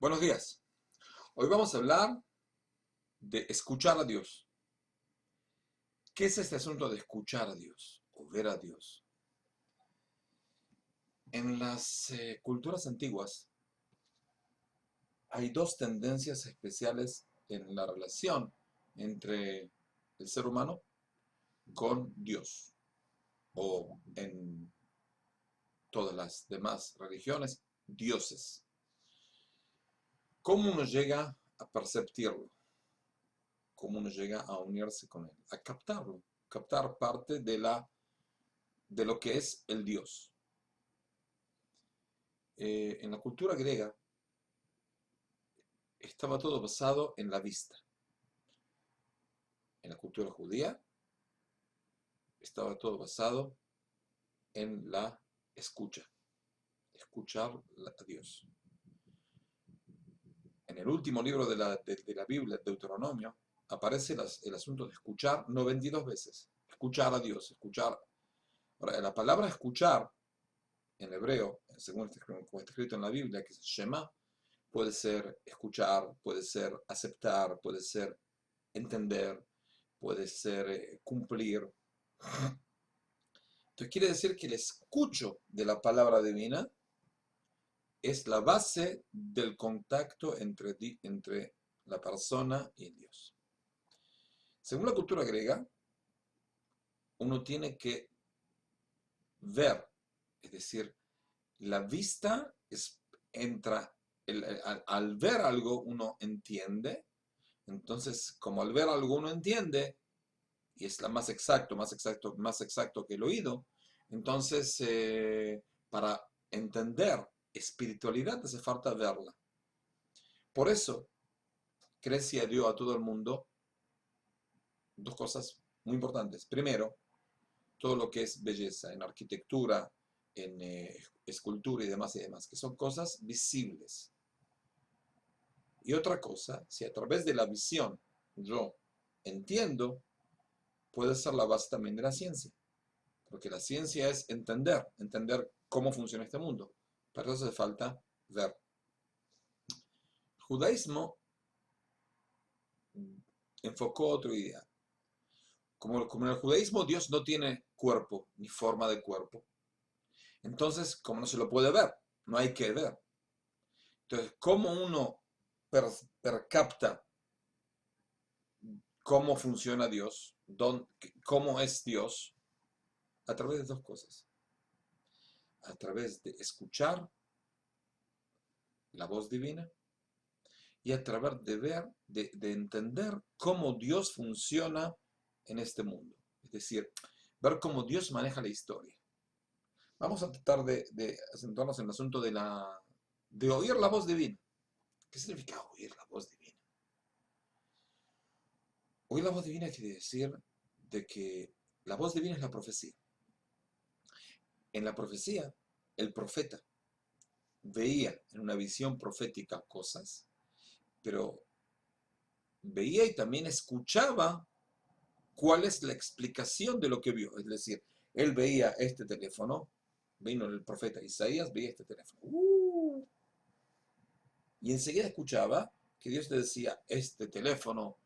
Buenos días. Hoy vamos a hablar de escuchar a Dios. ¿Qué es este asunto de escuchar a Dios o ver a Dios? En las culturas antiguas hay dos tendencias especiales en la relación entre el ser humano con Dios, o en todas las demás religiones, dioses. ¿Cómo uno llega a perceptirlo? ¿Cómo uno llega a unirse con él? A captarlo, captar parte de lo que es el Dios. En la cultura griega estaba todo basado en la vista. En la cultura judía estaba todo basado en la escucha, escuchar a Dios. En el último libro de la Biblia, Deuteronomio, aparece el asunto de escuchar 92 veces. Escuchar a Dios, escuchar. Ahora, la palabra escuchar en hebreo, según como está escrito en la Biblia, que es Shema, puede ser escuchar, puede ser aceptar, puede ser entender, puede ser cumplir. Entonces quiere decir que el escucho de la palabra divina es la base del contacto entre la persona y Dios. Según la cultura griega, uno tiene que ver, es decir, la vista entra, al ver algo uno entiende, entonces como al ver algo uno entiende, y es la más exacto que el oído, entonces para entender espiritualidad hace falta verla. Por eso, Grecia dio a todo el mundo dos cosas muy importantes. Primero, todo lo que es belleza, en arquitectura, en escultura y demás, que son cosas visibles. Y otra cosa, si a través de la visión yo entiendo, puede ser la base también de la ciencia. Porque la ciencia es entender cómo funciona este mundo. Para eso hace falta ver. El judaísmo enfocó otra idea. Como en el judaísmo Dios no tiene cuerpo ni forma de cuerpo, entonces como no se lo puede ver, no hay que ver. Entonces, ¿cómo uno percapta cómo funciona Dios, cómo es Dios? A través de dos cosas. A través de escuchar la voz divina y a través de ver, de entender cómo Dios funciona en este mundo. Es decir, ver cómo Dios maneja la historia. Vamos a tratar de acentuarnos en el asunto de oír la voz divina. ¿Qué significa oír la voz divina? Oír la voz divina quiere decir de que la voz divina es la profecía. En la profecía, el profeta veía en una visión profética cosas, pero veía y también escuchaba cuál es la explicación de lo que vio. Es decir, él veía este teléfono, vino el profeta Isaías, veía este teléfono. Y enseguida escuchaba que Dios le decía, este teléfono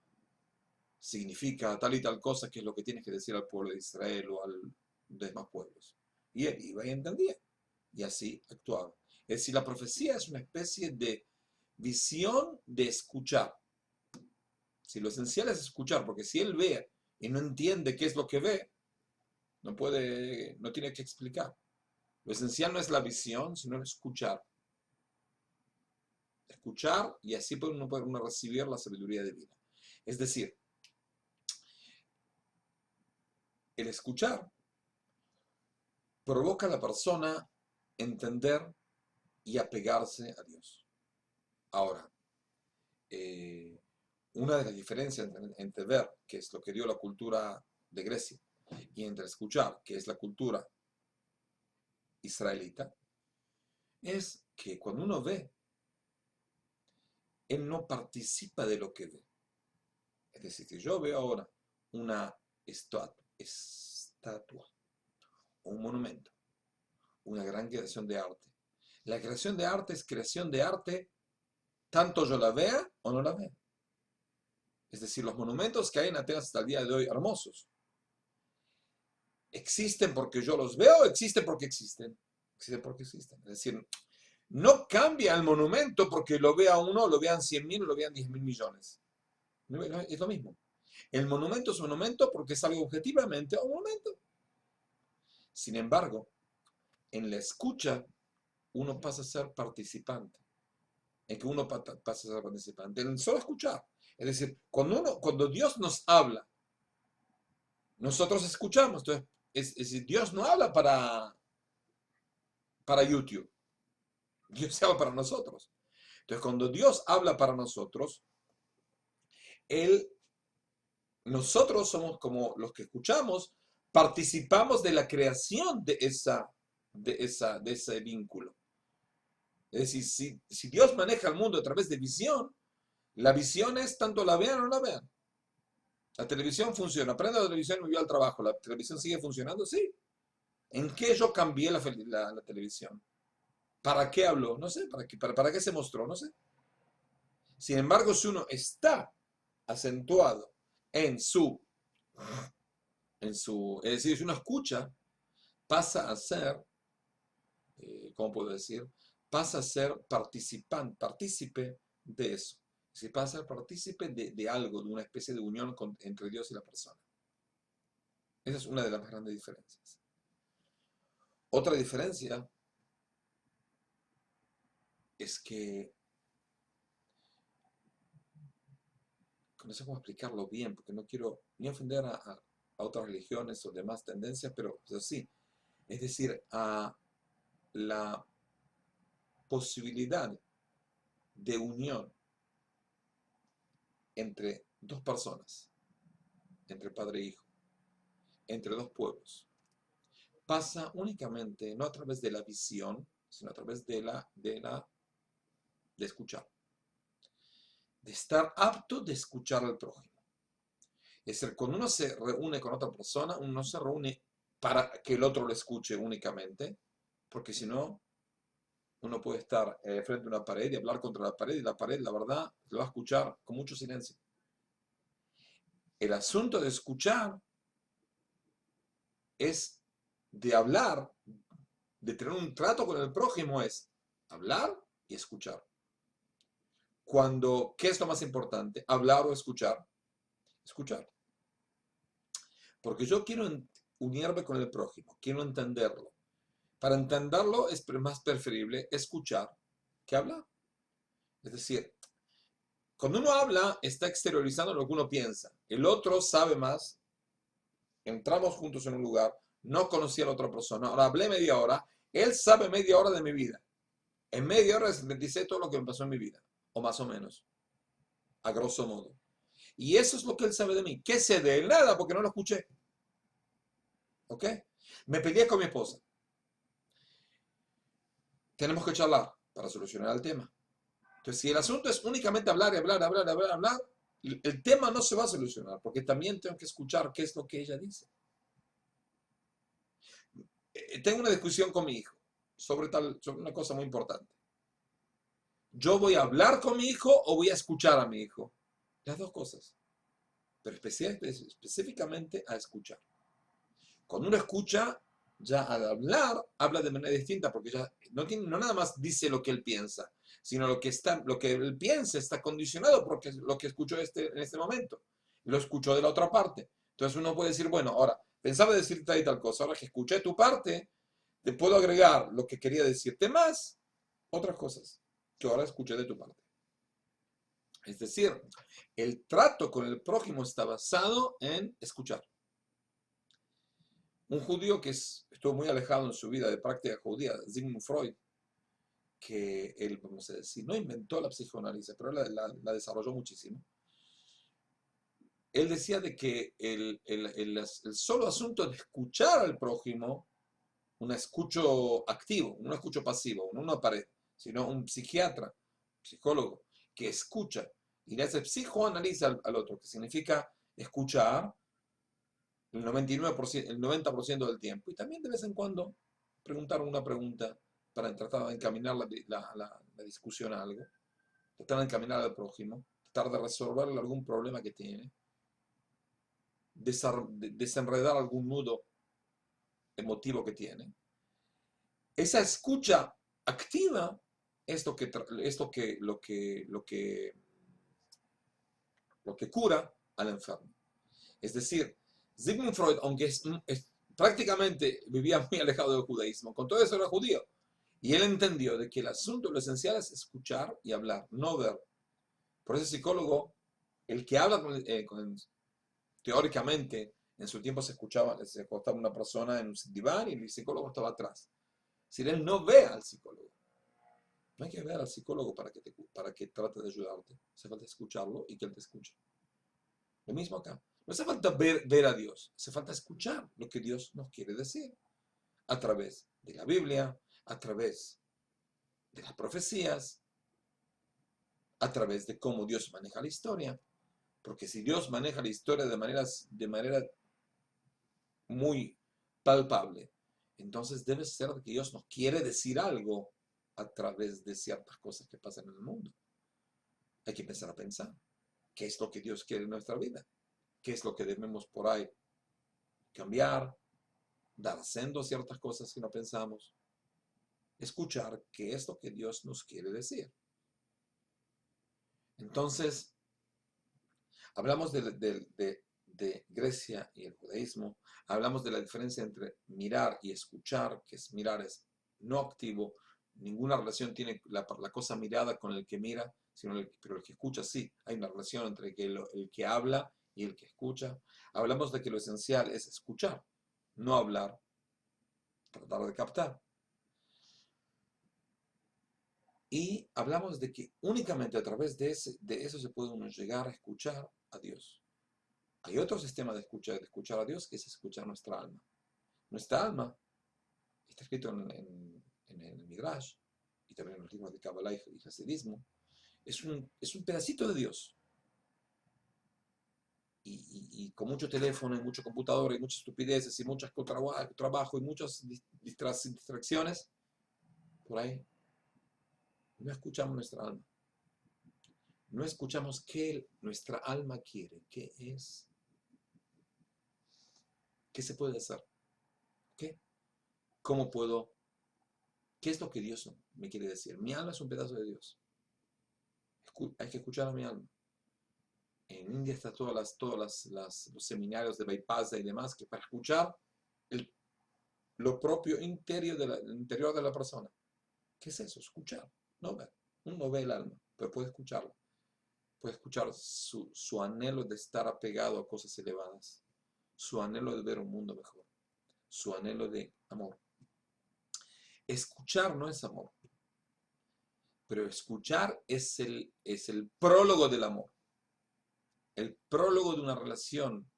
significa tal y tal cosa, que es lo que tienes que decir al pueblo de Israel o a los demás pueblos. Y él iba y entendía. Y así actuaba. Es decir, la profecía es una especie de visión de escuchar. Si lo esencial es escuchar, porque si él ve y no entiende qué es lo que ve, no tiene que explicar. Lo esencial no es la visión, sino el escuchar. Escuchar y así puede uno recibir la sabiduría divina. Es decir, el escuchar provoca a la persona entender y apegarse a Dios. Ahora, eh, una de las diferencias entre ver, que es lo que dio la cultura de Grecia, y entre escuchar, que es la cultura israelita, es que cuando uno ve, él no participa de lo que ve. Es decir, si yo veo ahora una estatua o un monumento, una gran creación de arte, la creación de arte es creación de arte tanto yo la vea o no la vea. Es decir, los monumentos que hay en Atenas hasta el día de hoy, hermosos, ¿existen porque yo los veo o existen porque existen? Existen porque existen. Es decir, no cambia el monumento porque lo vea uno, lo vean 100.000 o lo vean 10.000 millones. Es lo mismo. El monumento es un monumento porque es algo objetivamente un monumento. Sin embargo, en la escucha uno pasa a ser participante. En que uno pasa a ser participante. En solo escuchar. Es decir, cuando Dios nos habla, nosotros escuchamos. Entonces, es decir, Dios no habla para YouTube. Dios habla para nosotros. Entonces, cuando Dios habla para nosotros, Él, nosotros somos como los que escuchamos, participamos de la creación de ese vínculo. Es decir, si Dios maneja el mundo a través de visión, la visión es tanto la vean o no la vean. La televisión funciona. Prendo la televisión y me voy al trabajo. ¿La televisión sigue funcionando? Sí. ¿En qué yo cambié la televisión? ¿Para qué habló? No sé. ¿Para qué se mostró? No sé. Sin embargo, si uno está acentuado en es decir, si uno escucha, pasa a ser, ¿cómo puedo decir? Pasa a ser partícipe de eso. Es decir, pasa a ser partícipe de algo, de una especie de unión entre Dios y la persona. Esa es una de las más grandes diferencias. Otra diferencia es que, no sé cómo explicarlo bien, porque no quiero ni ofender a otras religiones o demás tendencias, pero sí. Es decir, a la posibilidad de unión entre dos personas, entre padre e hijo, entre dos pueblos, pasa únicamente no a través de la visión, sino a través de escuchar, de estar apto de escuchar al prójimo. Es decir, cuando uno se reúne con otra persona, uno no se reúne para que el otro lo escuche únicamente, porque si no, uno puede estar frente a una pared y hablar contra la pared, y la pared, la verdad, lo va a escuchar con mucho silencio. El asunto de escuchar es de hablar, de tener un trato con el prójimo, es hablar y escuchar. ¿Qué es lo más importante? ¿Hablar o escuchar? Escuchar. Porque yo quiero unirme con el prójimo, quiero entenderlo. Para entenderlo es más preferible escuchar que hablar. Es decir, cuando uno habla, está exteriorizando lo que uno piensa. El otro sabe más. Entramos juntos en un lugar, no conocía a la otra persona, ahora hablé media hora, él sabe media hora de mi vida. En media hora sinteticé todo lo que me pasó en mi vida, o más o menos, a grosso modo. Y eso es lo que él sabe de mí. ¿Qué sé de él? Nada, porque no lo escuché. ¿Ok? Me peleé con mi esposa. Tenemos que charlar para solucionar el tema. Entonces, si el asunto es únicamente hablar y hablar, hablar, hablar, hablar, el tema no se va a solucionar, porque también tengo que escuchar qué es lo que ella dice. Tengo una discusión con mi hijo sobre una cosa muy importante. ¿Yo voy a hablar con mi hijo o voy a escuchar a mi hijo? Las dos cosas, pero específicamente a escuchar. Cuando uno escucha, ya al hablar, habla de manera distinta, porque ya no nada más dice lo que él piensa, sino lo que él piensa está condicionado por lo que escuchó en este momento. Lo escuchó de la otra parte. Entonces uno puede decir, bueno, ahora, pensaba decirte tal y tal cosa, ahora que escuché tu parte, te puedo agregar lo que quería decirte más, otras cosas que ahora escuché de tu parte. Es decir, el trato con el prójimo está basado en escuchar. Un judío que estuvo muy alejado en su vida de práctica judía, Sigmund Freud, que él, vamos a decir, no inventó la psicoanálisis, pero la desarrolló muchísimo. Él decía de que el solo asunto de escuchar al prójimo, un escucho activo, no un escucho pasivo, no una pared, sino un psiquiatra, psicólogo, que escucha y le hace psicoanálisis al otro, que significa escuchar el 99%, el 90% del tiempo. Y también de vez en cuando preguntar una pregunta para tratar de encaminar la discusión a algo. tratar de encaminar al prójimo, tratar de resolverle algún problema que tiene, desenredar algún nudo emotivo que tiene. Esa escucha activa es lo que cura al enfermo. Es decir, Sigmund Freud, aunque prácticamente vivía muy alejado del judaísmo, con todo eso era judío, y él entendió de que el asunto, lo esencial es escuchar y hablar, no ver. Por eso el psicólogo, el que habla teóricamente, en su tiempo se acostaba una persona en un diván y el psicólogo estaba atrás. Si él no ve al psicólogo, no hay que ver al psicólogo para que trate de ayudarte. Hace falta escucharlo y que él te escuche. Lo mismo acá. No hace falta ver a Dios, hace falta escuchar lo que Dios nos quiere decir. A través de la Biblia, a través de las profecías, a través de cómo Dios maneja la historia. Porque si Dios maneja la historia de manera muy palpable, entonces debe ser que Dios nos quiere decir algo a través de ciertas cosas que pasan en el mundo. Hay que empezar a pensar qué es lo que Dios quiere en nuestra vida, qué es lo que debemos por ahí cambiar, dar sendo a ciertas cosas que no pensamos, escuchar qué es lo que Dios nos quiere decir. Entonces, hablamos de Grecia y el judaísmo, hablamos de la diferencia entre mirar y escuchar, que es mirar es no activo, ninguna relación tiene la cosa mirada con el que mira, pero el que escucha sí, hay una relación entre el que habla y el que escucha. Hablamos de que lo esencial es escuchar, no hablar, tratar de captar. Y hablamos de que únicamente a través de eso se puede uno llegar a escuchar a Dios. Hay otro sistema de escuchar a Dios, que es escuchar nuestra alma. Nuestra alma, está escrito en el Midrash, y también en los libros de Kabbalah y Hasidismo, es un pedacito de Dios. Y con mucho teléfono, y mucho computador, y muchas estupideces, y muchas trabajo, y muchas distracciones, por ahí, no escuchamos nuestra alma. No escuchamos qué nuestra alma quiere, qué es, qué se puede hacer, qué, cómo puedo, qué es lo que Dios me quiere decir. Mi alma es un pedazo de Dios. Hay que escuchar a mi alma. En India están los seminarios de Vipassana y demás, que para escuchar lo propio interior de la persona. ¿Qué es eso? Escuchar, no ver. Uno no ve el alma, pero puede escucharlo. Puede escuchar su anhelo de estar apegado a cosas elevadas, su anhelo de ver un mundo mejor, su anhelo de amor. Escuchar no es amor, pero escuchar es el prólogo del amor, el prólogo de una relación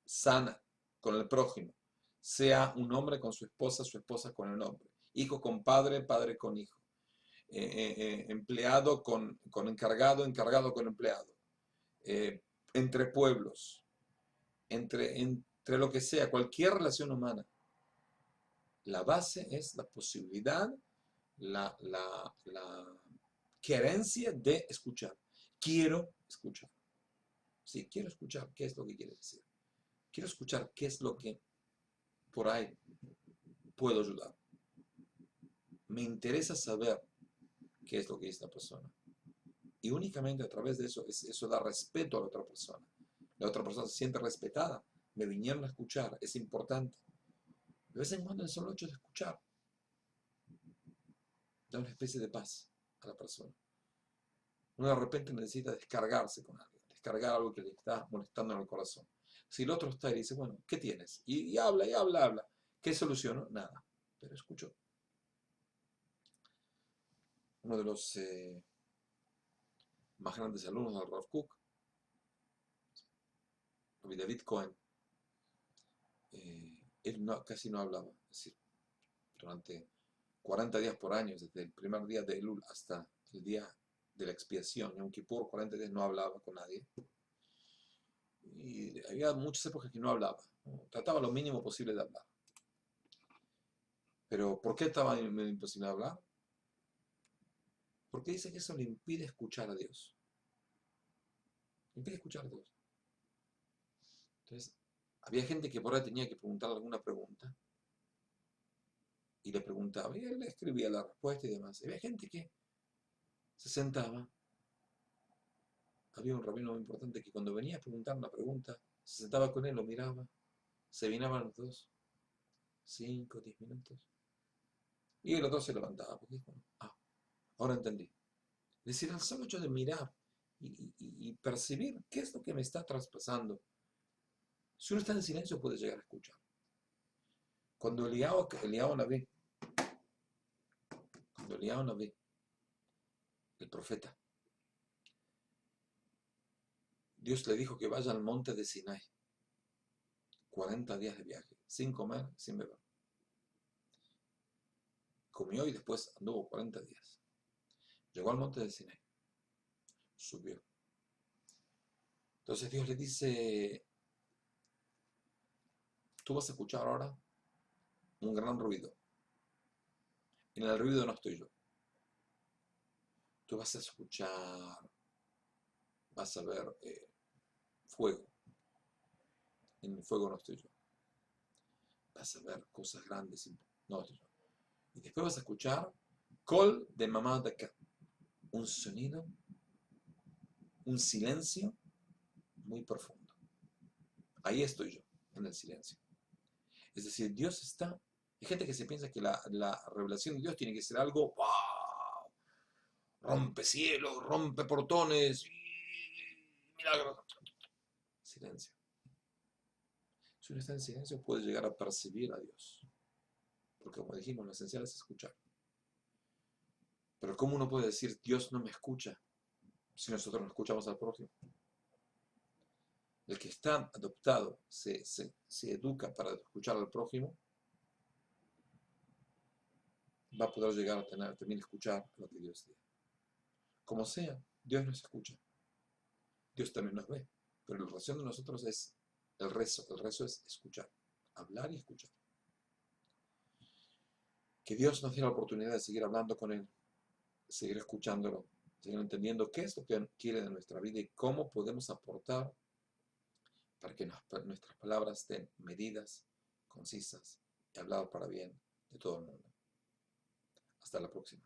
sana con el prójimo, sea un hombre con su esposa con el hombre, hijo con padre, padre con hijo, empleado con encargado, encargado con empleado, entre pueblos, entre lo que sea, cualquier relación humana. La base es la posibilidad, la querencia de escuchar. Quiero escuchar. Sí, quiero escuchar qué es lo que quiere decir. Quiero escuchar qué es lo que por ahí puedo ayudar. Me interesa saber qué es lo que dice la persona. Y únicamente a través de eso da respeto a la otra persona. La otra persona se siente respetada. Me vinieron a escuchar, es importante. De vez en cuando el solo hecho de escuchar da una especie de paz a la persona. Uno de repente necesita descargarse con algo, descargar algo que le está molestando en el corazón. Si el otro está y dice, bueno, ¿qué tienes? Y habla, y habla, habla. ¿Qué soluciono? Nada, pero escucho. Uno de los más grandes alumnos del Rav Kook, David Cohen, él casi no hablaba. Es decir, durante 40 días por año, desde el primer día de Elul hasta el día de la expiación, Yom Kippur, 40 días no hablaba con nadie. Y había muchas épocas que no hablaba, ¿no? Trataba lo mínimo posible de hablar. Pero ¿por qué estaba imposible de hablar? Porque dice que eso le impide escuchar a Dios. Le impide escuchar a Dios. Entonces, había gente que por ahí tenía que preguntarle alguna pregunta y le preguntaba, y él le escribía la respuesta y demás. Había gente que se sentaba. Había un rabino muy importante que cuando venía a preguntar una pregunta, se sentaba con él, lo miraba, se vinaban los dos, 5, 10 minutos, y el otro se levantaba, porque dijo, ahora entendí. Es decir, al solo hecho de mirar y percibir qué es lo que me está traspasando, si uno está en silencio puede llegar a escuchar. Cuando Eliao Naví, el profeta, Dios le dijo que vaya al monte de Sinai, 40 días de viaje, sin comer, sin beber. Comió y después anduvo 40 días. Llegó al monte de Sinai, subió. Entonces Dios le dice, tú vas a escuchar ahora un gran ruido. En el ruido no estoy yo. Tú vas a escuchar, vas a ver fuego. En el fuego no estoy yo. Vas a ver cosas grandes. No estoy yo. Y después vas a escuchar Kol de mamá de acá. Un sonido, un silencio muy profundo. Ahí estoy yo, en el silencio. Es decir, Dios está. Hay gente que se piensa que la revelación de Dios tiene que ser algo, ¡wow! Rompe cielos, rompe portones, milagros. Silencio. Si uno está en silencio puede llegar a percibir a Dios. Porque como dijimos, lo esencial es escuchar. Pero ¿cómo uno puede decir Dios no me escucha si nosotros no escuchamos al prójimo? El que está adoptado se educa para escuchar al prójimo, va a poder llegar a también escuchar lo que Dios dice. Como sea, Dios nos escucha. Dios también nos ve. Pero la relación de nosotros es el rezo. El rezo es escuchar. Hablar y escuchar. Que Dios nos dé la oportunidad de seguir hablando con Él, seguir escuchándolo, seguir entendiendo qué es lo que quiere de nuestra vida y cómo podemos aportar para que nuestras palabras estén medidas, concisas y habladas para bien de todo el mundo. Hasta la próxima.